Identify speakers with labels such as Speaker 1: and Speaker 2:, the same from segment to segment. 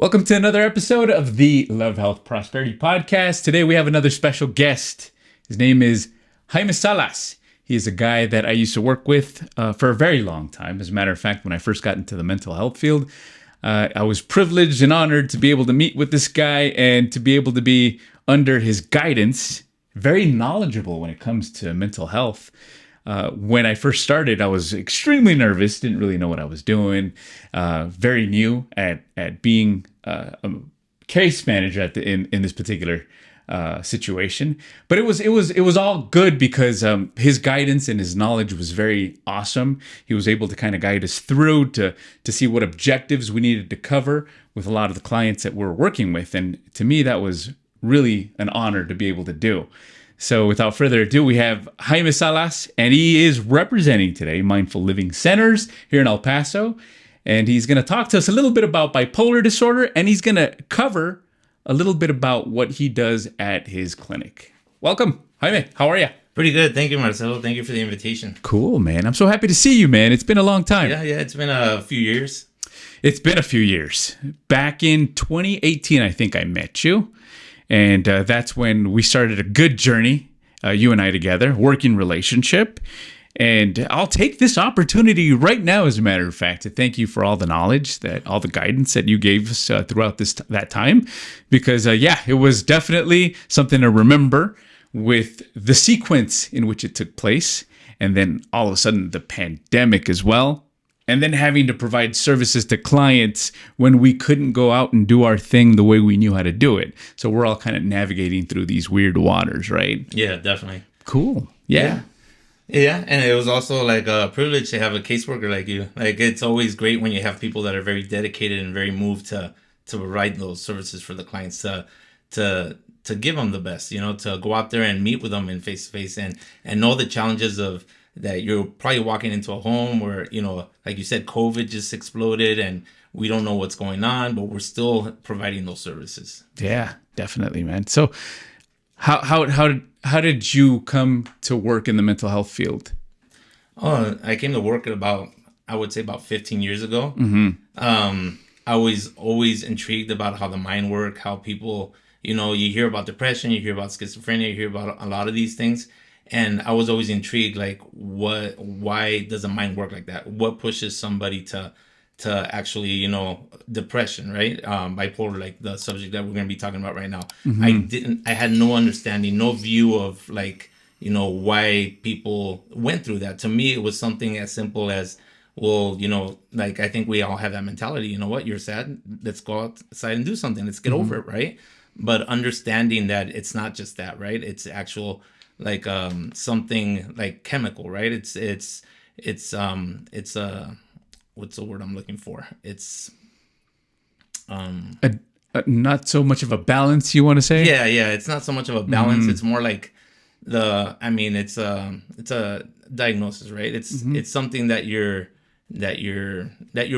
Speaker 1: Welcome to another episode of the Love, Health, Prosperity Podcast. Today we have another special guest. His name is Jaime Salas. He is a guy that I used to work with for a very long time. As a matter of fact, when I first got into the mental health field, I was privileged and honored to be able to meet with this guy and to be able to be under his guidance. Very knowledgeable when it comes to mental health. When I first started, I was extremely nervous, didn't really know what I was doing, very new at being a case manager in this particular situation. But it was all good because his guidance and his knowledge was very awesome. He was able to kind of guide us through to see what objectives we needed to cover with a lot of the clients that we're working with. And to me, that was really an honor to be able to do. So without further ado, we have Jaime Salas, and he is representing today Mindful Living Centers here in El Paso. And he's going to talk to us a little bit about bipolar disorder, and he's going to cover a little bit about what he does at his clinic. Welcome, Jaime. How are you?
Speaker 2: Pretty good. Thank you, Marcelo. Thank you for the invitation.
Speaker 1: Cool, man. I'm so happy to see you, man. It's been a long time.
Speaker 2: Yeah. It's been a few years.
Speaker 1: It's been a few years. Back in 2018, I think I met you. And that's when we started a good journey, you and I together, working relationship. And I'll take this opportunity right now, as a matter of fact, to thank you for all the knowledge, all the guidance that you gave us throughout that time. Because, it was definitely something to remember with the sequence in which it took place. And then all of a sudden, the pandemic as well. And then having to provide services to clients when we couldn't go out and do our thing the way we knew how to do it. So we're all kind of navigating through these weird waters, right?
Speaker 2: Yeah, definitely.
Speaker 1: Cool. Yeah.
Speaker 2: And it was also like a privilege to have a caseworker like you. Like, it's always great when you have people that are very dedicated and very moved to provide those services for the clients, to give them the best, to go out there and meet with them in face to face and know the challenges of that. You're probably walking into a home where, like you said, COVID just exploded and we don't know what's going on, but we're still providing those services.
Speaker 1: Yeah, definitely, man. So how did you come to work in the mental health field?
Speaker 2: Oh, I came to work at about 15 years ago.
Speaker 1: Mm-hmm.
Speaker 2: I was always intrigued about how the mind works, how people, you hear about depression, you hear about schizophrenia, you hear about a lot of these things. And I was always intrigued, like, why does the mind work like that? What pushes somebody to actually, depression, right? Bipolar, like the subject that we're going to be talking about right now.
Speaker 1: Mm-hmm.
Speaker 2: I had no understanding, no view of, like, why people went through that. To me, it was something as simple as, well, like, I think we all have that mentality. You know what? You're sad. Let's go outside and do something. Let's get over it, right? But understanding that it's not just that, right? It's actual, like, something like chemical, right? It's what's the word I'm looking for? It's
Speaker 1: not so much of a balance, you want to say?
Speaker 2: Yeah. It's not so much of a balance. It's more like it's a diagnosis, right? It's something that you're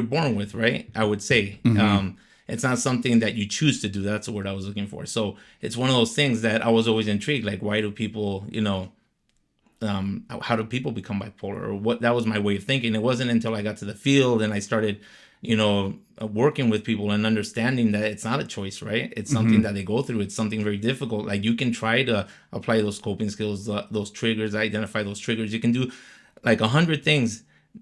Speaker 2: born with, right? I would say. It's not something that you choose to do. That's the word I was looking for. So it's one of those things that I was always intrigued. Like, why do people, how do people become bipolar? Or what? That was my way of thinking. It wasn't until I got to the field and I started, working with people and understanding that it's not a choice, right? It's something that they go through. It's something very difficult. Like, you can try to apply those coping skills, those triggers, identify those triggers. You can do like 100 things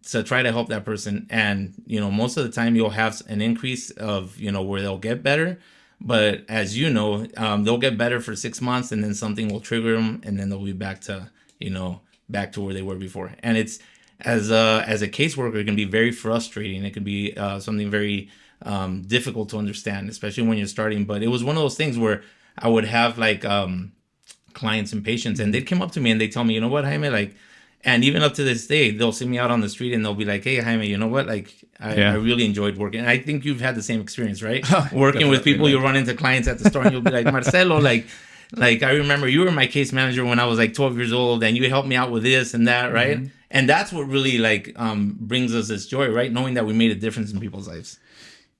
Speaker 2: to try to help that person. And, most of the time you'll have an increase of, where they'll get better. But as they'll get better for 6 months and then something will trigger them and then they'll be back to where they were before. And it's, as a caseworker, it can be very frustrating. It can be something very difficult to understand, especially when you're starting. But it was one of those things where I would have like clients and patients, and they'd come up to me and they'd tell me, you know what, Jaime, like, and even up to this day, they'll see me out on the street and they'll be like, hey, Jaime, you know what? Like, I really enjoyed working. And I think you've had the same experience, right? Working with people, you'll run into clients at the store and you'll be like, Marcelo, like I remember you were my case manager when I was like 12 years old and you helped me out with this and that, right? Mm-hmm. And that's what really like brings us this joy, right? Knowing that we made a difference in people's lives.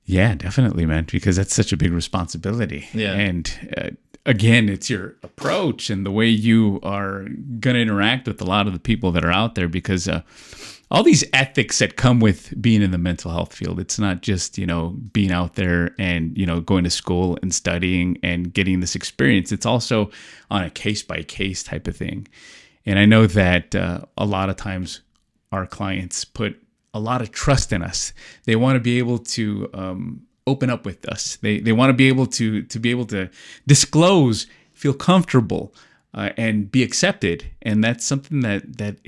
Speaker 1: Yeah, definitely, man, because that's such a big responsibility.
Speaker 2: Yeah.
Speaker 1: And again, it's your approach and the way you are going to interact with a lot of the people that are out there, because a all these ethics that come with being in the mental health field. It's not just, being out there and, going to school and studying and getting this experience. It's also on a case by case type of thing. And I know that a lot of times our clients put a lot of trust in us. They want to be able to open up with us. They want to be able to disclose, feel comfortable, and be accepted. And that's something that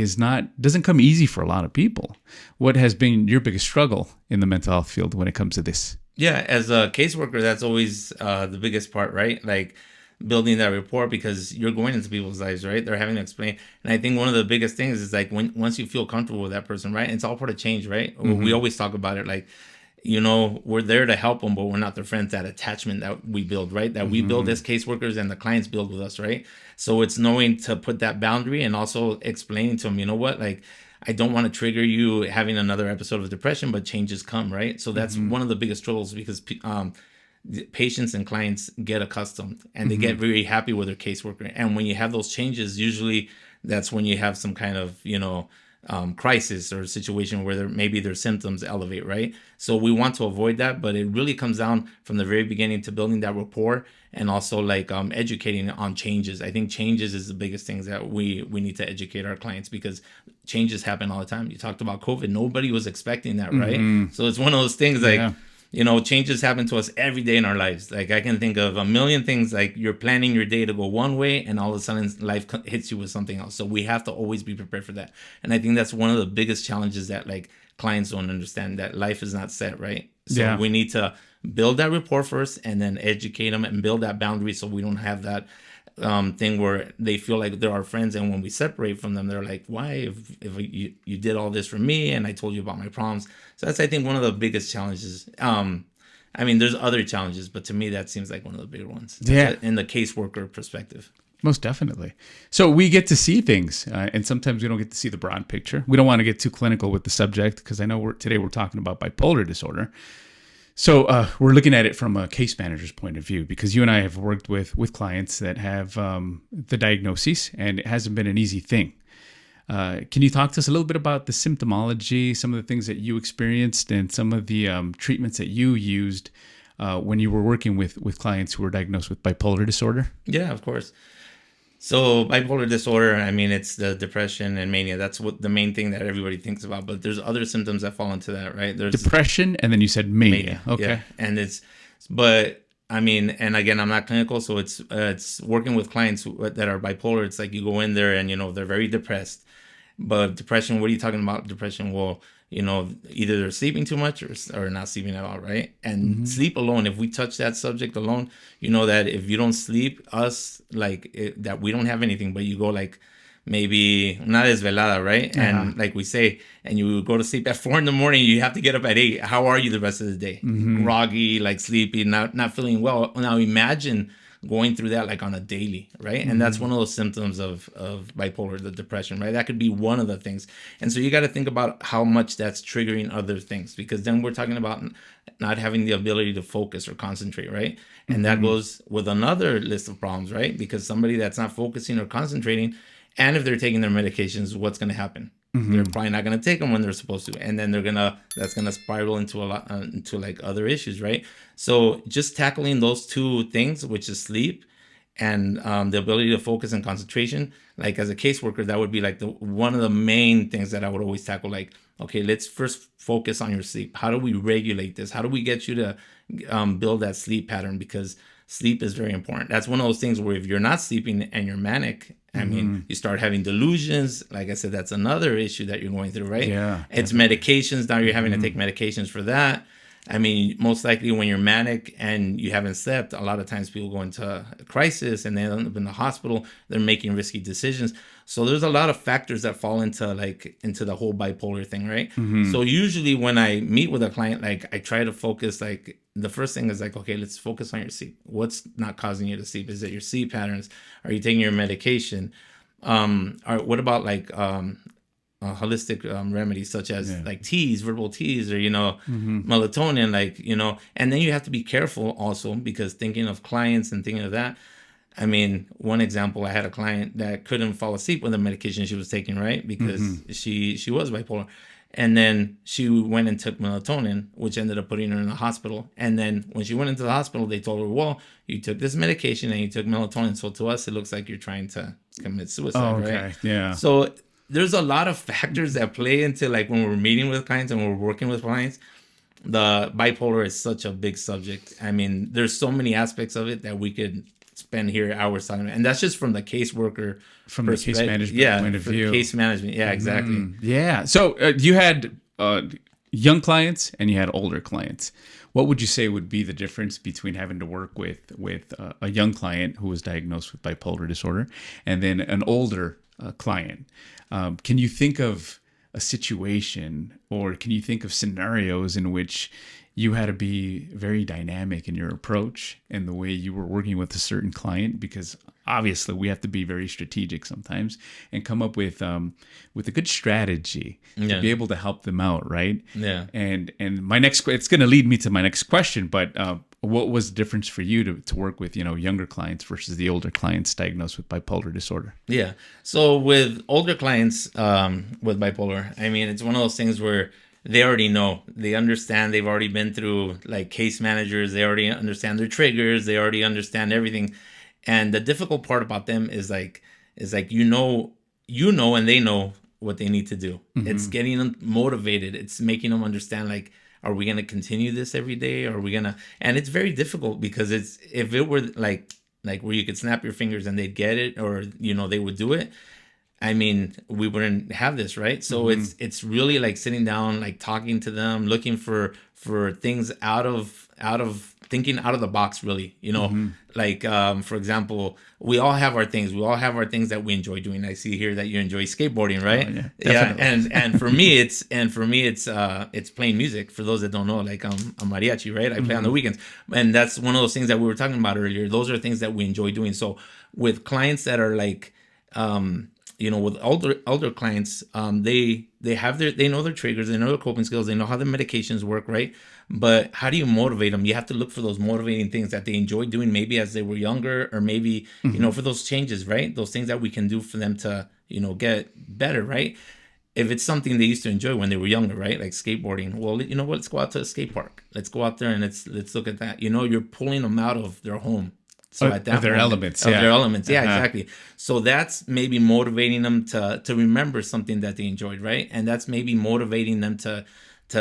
Speaker 1: doesn't come easy for a lot of people. What has been your biggest struggle in the mental health field when it comes to this?
Speaker 2: Yeah, as a caseworker, that's always the biggest part, right? Like building that rapport, because you're going into people's lives, right? They're having to explain. And I think one of the biggest things is like once you feel comfortable with that person, right? It's all part of change, right? Mm-hmm. We always talk about it like, we're there to help them, but we're not their friends. That attachment that we build, right? That we build as caseworkers and the clients build with us, right? So it's knowing to put that boundary and also explaining to them, you know what, like, I don't want to trigger you having another episode of depression, but changes come, right? So that's one of the biggest struggles, because patients and clients get accustomed and they get very happy with their caseworker. And when you have those changes, usually that's when you have some kind of, crisis or situation where maybe their symptoms elevate, right? So we want to avoid that, but it really comes down from the very beginning to building that rapport and also like educating on changes. I think changes is the biggest things that we need to educate our clients, because changes happen all the time. You talked about COVID. Nobody was expecting that, right? So it's one of those things like, changes happen to us every day in our lives. Like I can think of a million things, like you're planning your day to go one way and all of a sudden life hits you with something else. So we have to always be prepared for that. And I think that's one of the biggest challenges that like clients don't understand, that life is not set, right? So we need to build that rapport first and then educate them and build that boundary, so we don't have that thing where they feel like they're our friends, and when we separate from them, they're like, why, if you did all this for me and I told you about my problems. So that's, I think, one of the biggest challenges. I mean, there's other challenges, but to me that seems like one of the bigger ones in the caseworker perspective.
Speaker 1: Most definitely. So we get to see things, and sometimes we don't get to see the broad picture. We don't want to get too clinical with the subject, because I know today we're talking about bipolar disorder. So we're looking at it from a case manager's point of view, because you and I have worked with clients that have the diagnosis, and it hasn't been an easy thing. Can you talk to us a little bit about the symptomology, some of the things that you experienced, and some of the treatments that you used when you were working with clients who were diagnosed with bipolar disorder?
Speaker 2: Yeah, of course. So bipolar disorder, I mean, it's the depression and mania. That's what the main thing that everybody thinks about. But there's other symptoms that fall into that, right? There's
Speaker 1: depression, and then you said mania. Okay.
Speaker 2: Yeah. And but I mean, and again, I'm not clinical, so it's working with clients that are bipolar. It's like you go in there and, they're very depressed. But depression, what are you talking about? Depression, well, either they're sleeping too much or not sleeping at all, right? And sleep alone, if we touch that subject alone, that if you don't sleep, that we don't have anything, but you go like maybe una desvelada, right? And like we say, and you go to sleep at 4 a.m, you have to get up at 8. How are you the rest of the day? Groggy, like sleepy, not feeling well. Now imagine going through that like on a daily, right? And that's one of those symptoms of bipolar, the depression, right? That could be one of the things. And so you got to think about how much that's triggering other things, because then we're talking about not having the ability to focus or concentrate, right? And that goes with another list of problems, right? Because somebody that's not focusing or concentrating, and if they're taking their medications, what's going to happen? They're probably not going to take them when they're supposed to, and then that's gonna spiral into into like other issues, right? So just tackling those two things, which is sleep and the ability to focus and concentration, like as a caseworker, that would be like one of the main things that I would always tackle. Like, okay, let's first focus on your sleep. How do we regulate this? How do we get you to build that sleep pattern? Because sleep is very important. That's one of those things where if you're not sleeping and you're manic, I mean, you start having delusions. Like I said, that's another issue that you're going through, right?
Speaker 1: Yeah.
Speaker 2: It's medications. Now you're having to take medications for that. I mean, most likely when you're manic and you haven't slept, a lot of times people go into a crisis and they end up in the hospital. They're making risky decisions. So there's a lot of factors that fall into the whole bipolar thing, right? So usually when I meet with a client, like I try to focus, like the first thing is like, okay, let's focus on your sleep. What's not causing you to sleep? Is it your sleep patterns? Are you taking your medication? Or what about like holistic remedies such as like teas, verbal teas, or melatonin, like and then you have to be careful also, because thinking of clients and thinking of that, I mean, one example, I had a client that couldn't fall asleep with the medication she was taking, right? Because she was bipolar. And then she went and took melatonin, which ended up putting her in the hospital. And then when she went into the hospital, they told her, well, you took this medication and you took melatonin. So to us, it looks like you're trying to commit suicide, right?
Speaker 1: Yeah.
Speaker 2: So there's a lot of factors that play into like when we're meeting with clients and we're working with clients. The bipolar is such a big subject. I mean, there's so many aspects of it that we could spend here hours talking about. And that's just from the caseworker
Speaker 1: from the case management point of view.
Speaker 2: Case management. Yeah, exactly.
Speaker 1: Yeah. So you had young clients and you had older clients. What would you say would be the difference between having to work with a young client who was diagnosed with bipolar disorder and then an older client? Can you think of a situation, or can you think of scenarios in which you had to be very dynamic in your approach and the way you were working with a certain client? Because obviously we have to be very strategic sometimes and come up with a good strategy to be able to help them out, right?
Speaker 2: Yeah.
Speaker 1: And it's going to lead me to my next question, but what was the difference for you to work with, younger clients versus the older clients diagnosed with bipolar disorder?
Speaker 2: Yeah. So with older clients with bipolar, I mean, it's one of those things where they already know, they understand, they've already been through like case managers, they already understand their triggers, they already understand everything. And the difficult part about them is like you know, and they know what they need to do. Mm-hmm. It's getting them motivated. It's making them understand, like, are we going to continue this every day? Are we going to, and it's very difficult because if it were like where you could snap your fingers and they'd get it, or, they would do it. I mean, we wouldn't have this, right? So it's really like sitting down, like talking to them, looking for things out of thinking out of the box, really, like, for example, we all have our things. We all have our things that we enjoy doing. I see here that you enjoy skateboarding, right?
Speaker 1: Oh, yeah,
Speaker 2: and for me, it's playing music. For those that don't know, like I'm a mariachi, right? I play on the weekends, and that's one of those things that we were talking about earlier. Those are things that we enjoy doing. So with clients that are like, with older clients, they know their triggers, they know their coping skills, they know how the medications work, right? But how do you motivate them? You have to look for those motivating things that they enjoy doing, maybe as they were younger, or maybe for those changes, right? Those things that we can do for them to get better, right? If it's something they used to enjoy when they were younger, right? Like skateboarding. Well, you know what? Let's go out to a skate park. Let's go out there and let's look at that. You're pulling them out of their home. So at that
Speaker 1: their elements,
Speaker 2: their elements, exactly. So that's maybe motivating them to remember something that they enjoyed, right? And that's maybe motivating them to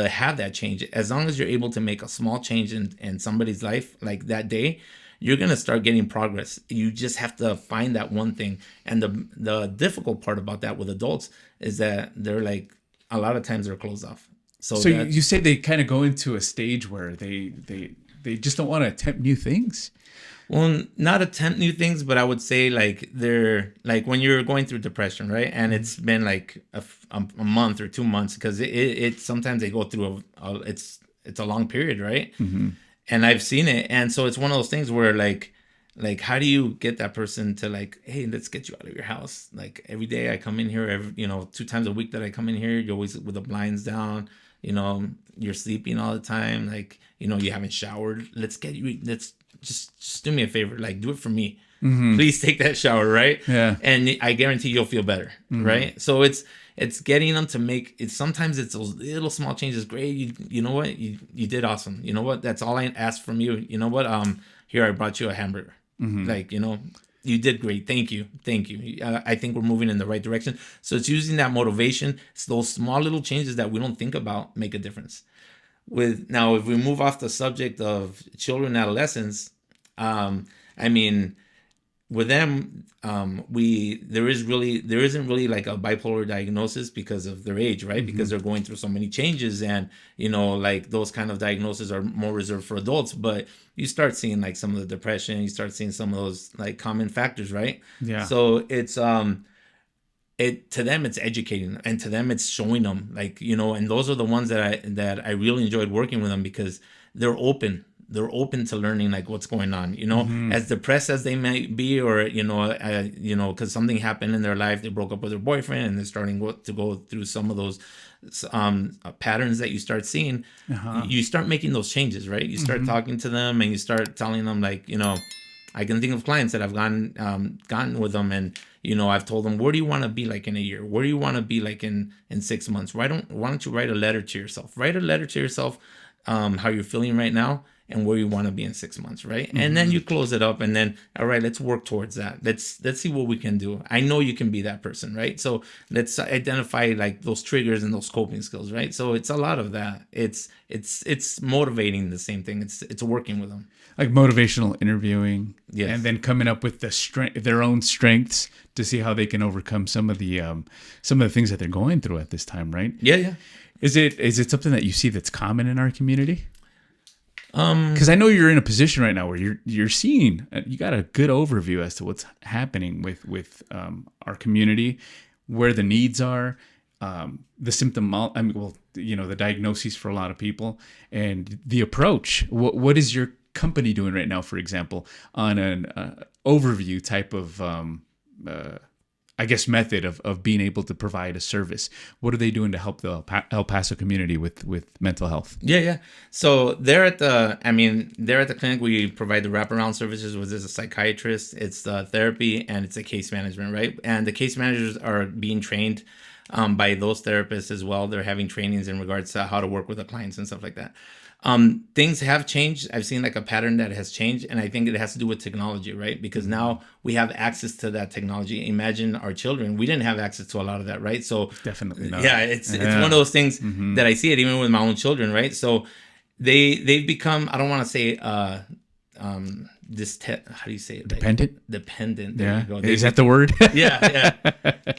Speaker 2: have that change. As long as you're able to make a small change in somebody's life, like that day, you're gonna start getting progress. You just have to find that one thing. And the difficult part about that with adults is that they're like, a lot of times they're closed off.
Speaker 1: So you say they kind of go into a stage where they just don't want to attempt new things.
Speaker 2: Well, not attempt new things, but I would say like they're like when you're going through depression, right? And it's been like a month or 2 months, because it sometimes they go through it's a long period, right? Mm-hmm. And I've seen it, and so it's one of those things where like how do you get that person to like, hey, let's get you out of your house? Like every day I come in here, 2 times a week that I come in here, you're always with the blinds down, you're sleeping all the time, like you haven't showered. Let's just do me a favor, like do it for me. Mm-hmm. Please take that shower, right?
Speaker 1: Yeah.
Speaker 2: And I guarantee you'll feel better, right? So it's getting them to make it. Sometimes it's those little small changes. Great, you know what? You did awesome. You know what? That's all I asked from you. You know what? Here I brought you a hamburger. Mm-hmm. Like you did great. Thank you. I think we're moving in the right direction. So it's using that motivation. It's those small little changes that we don't think about make a difference. Now, if we move off the subject of children and adolescents, I mean, with them, there isn't really like a bipolar diagnosis because of their age, right? Mm-hmm. Because they're going through so many changes, and like those kind of diagnoses are more reserved for adults. But you start seeing like some of the depression, you start seeing some of those like common factors, right?
Speaker 1: Yeah.
Speaker 2: So it's to them it's educating, and to them it's showing them, like, and those are the ones that I really enjoyed working with them, because they're open to learning like what's going on, mm-hmm. as depressed as they might be, or because something happened in their life, they broke up with their boyfriend and they're starting to go through some of those patterns that you start seeing. You start making those changes, right? You start mm-hmm. talking to them, and you start telling them, like, I can think of clients that I've gotten with them, and I've told them, where do you want to be like in a year? Where do you want to be like in 6 months? Why don't you write a letter to yourself? Write a letter to yourself, how you're feeling right now, and where you want to be in 6 months, right? And then you close it up, and then, all right, let's work towards that. Let's see what we can do. I know you can be that person, right? So let's identify like those triggers and those coping skills, right? So it's a lot of that. It's motivating, the same thing. It's working with them.
Speaker 1: Like motivational interviewing,
Speaker 2: Yes.
Speaker 1: and then coming up with their own strengths to see how they can overcome some of the things that they're going through at this time, right?
Speaker 2: Yeah.
Speaker 1: Is it something that you see that's common in our community? Because I know you're in a position right now where you're seeing, you got a good overview as to what's happening with our community, where the needs are, the symptom. The diagnoses for a lot of people, and the approach. What is your company doing right now, for example, on an overview type of method of being able to provide a service? What are they doing to help the El Paso community with mental health?
Speaker 2: Yeah. So they're at the clinic. We provide the wraparound services, which is a psychiatrist, it's the therapy, and it's a case management, right? And the case managers are being trained by those therapists as well. They're having trainings in regards to how to work with the clients and stuff like that. Things have changed. I've seen like a pattern that has changed, and I think it has to do with technology, right? Because now we have access to that technology. Imagine our children. We didn't have access to a lot of that, right? So
Speaker 1: Definitely not.
Speaker 2: Yeah, it's one of those things that I see it even with my own children, right? So they've become, I don't want to say how do you say it?
Speaker 1: Dependent?
Speaker 2: Dependent. There you go.
Speaker 1: Is that the word?
Speaker 2: Yeah.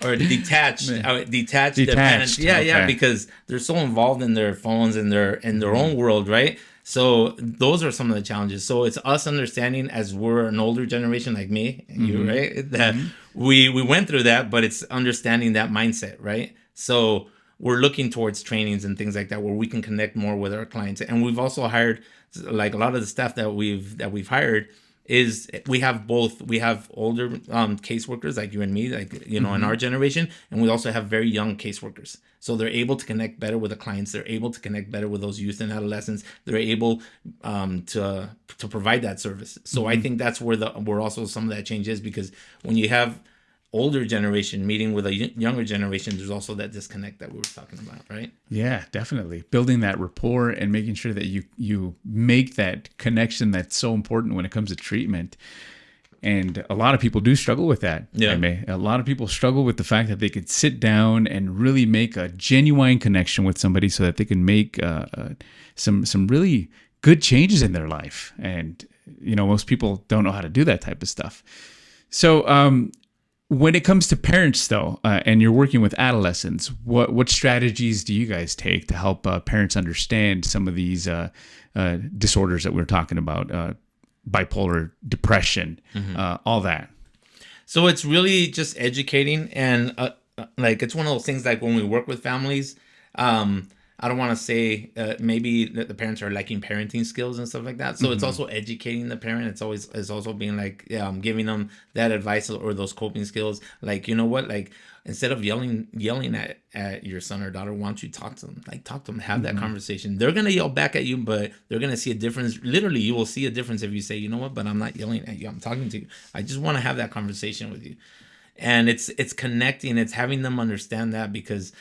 Speaker 2: Or detached. Detached. Dependent. Yeah,
Speaker 1: okay.
Speaker 2: yeah. Because they're so involved in their phones and their own world, right? So those are some of the challenges. So it's us understanding, as we're an older generation like me and you, right? That we went through that, but it's understanding that mindset, right? So we're looking towards trainings and things like that where we can connect more with our clients. And we've also hired, like a lot of the staff that we've hired is we have both. We have older caseworkers like you and me, like, in our generation, and we also have very young caseworkers. So they're able to connect better with the clients. They're able to connect better with those youth and adolescents. They're able to provide that service. So I think that's where also some of that change is, because when you have older generation meeting with a younger generation, there's also that disconnect that we were talking about, right?
Speaker 1: Yeah, definitely. Building that rapport and making sure that you make that connection that's so important when it comes to treatment. And a lot of people do struggle with that.
Speaker 2: Yeah.
Speaker 1: A lot of people struggle with the fact that they could sit down and really make a genuine connection with somebody so that they can make some really good changes in their life. And, most people don't know how to do that type of stuff. So, when it comes to parents, though, and you're working with adolescents, what strategies do you guys take to help parents understand some of these disorders that we're talking about, bipolar, depression, all that?
Speaker 2: So it's really just educating, and it's one of those things, like when we work with families, I don't want to say maybe that the parents are lacking parenting skills and stuff like that. So it's also educating the parent. It's also being like giving them that advice or those coping skills. Like, you know what? Like, instead of yelling at your son or daughter, why don't you talk to them? Like, talk to them, have that conversation. They're gonna yell back at you, but they're gonna see a difference. Literally, you will see a difference if you say, you know what? But I'm not yelling at you. I'm talking to you. I just want to have that conversation with you. And it's connecting. It's having them understand that, because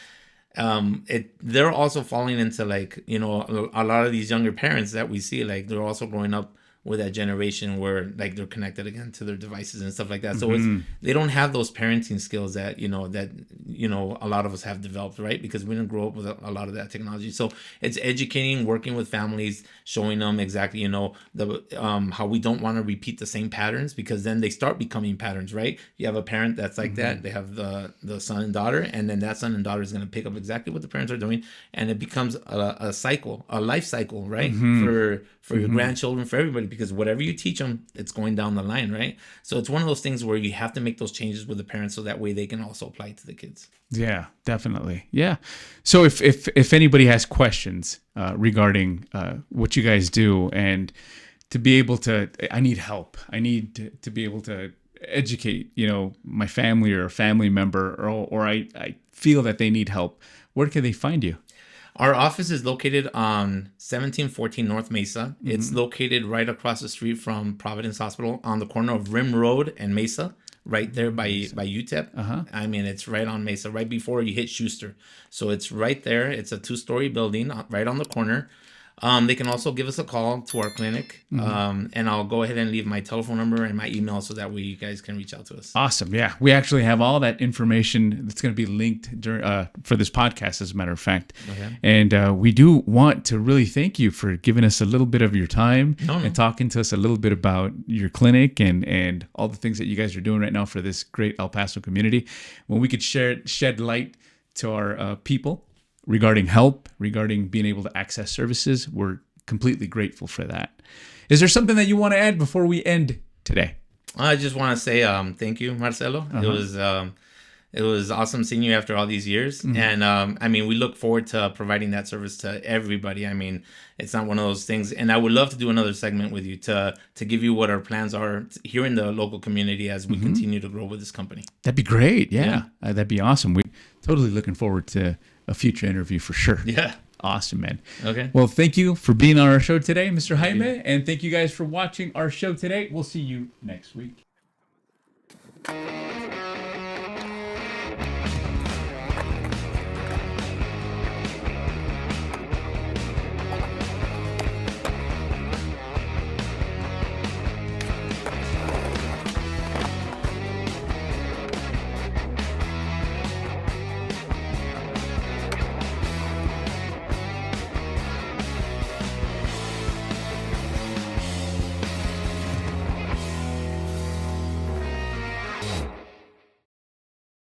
Speaker 2: they're also falling into, like, a lot of these younger parents that we see, like, they're also growing up with that generation where, like, they're connected again to their devices and stuff like that. So they don't have those parenting skills that a lot of us have developed, right? Because we didn't grow up with a lot of that technology. So it's educating, working with families, showing them exactly, how we don't want to repeat the same patterns, because then they start becoming patterns, right? You have a parent that's like that. They have the son and daughter, and then that son and daughter is going to pick up exactly what the parents are doing, and it becomes a cycle, a life cycle, right? For your grandchildren, for everybody, because whatever you teach them, it's going down the line, right? So it's one of those things where you have to make those changes with the parents, so that way they can also apply it to the kids.
Speaker 1: Yeah, definitely. Yeah. So if anybody has questions regarding what you guys do, and to be able to, I need help. I need to be able to educate, my family or a family member, or I feel that they need help. Where can they find you?
Speaker 2: Our office is located on 1714 North Mesa. It's located right across the street from Providence Hospital on the corner of Rim Road and Mesa, right there by UTEP. I mean, it's right on Mesa, right before you hit Schuster. So it's right there. It's a 2-story building right on the corner. They can also give us a call to our clinic, and I'll go ahead and leave my telephone number and my email so that way you guys can reach out to us.
Speaker 1: Awesome. Yeah. We actually have all that information that's going to be linked during, for this podcast, as a matter of fact.
Speaker 2: Okay.
Speaker 1: And we do want to really thank you for giving us a little bit of your time and talking to us a little bit about your clinic and all the things that you guys are doing right now for this great El Paso community. When we could shed light to our people regarding help, regarding being able to access services, we're completely grateful for that. Is there something that you want to add before we end today?
Speaker 2: I just want to say thank you, Marcelo. It was awesome seeing you after all these years. And I mean, we look forward to providing that service to everybody. I mean, it's not one of those things. And I would love to do another segment with you to give you what our plans are here in the local community as we continue to grow with this company.
Speaker 1: That'd be great. Yeah. That'd be awesome. We're totally looking forward to a future interview for sure.
Speaker 2: Yeah.
Speaker 1: Awesome, man.
Speaker 2: Okay.
Speaker 1: Well, thank you for being on our show today, Mr. Jaime. And thank you guys for watching our show today. We'll see you next week.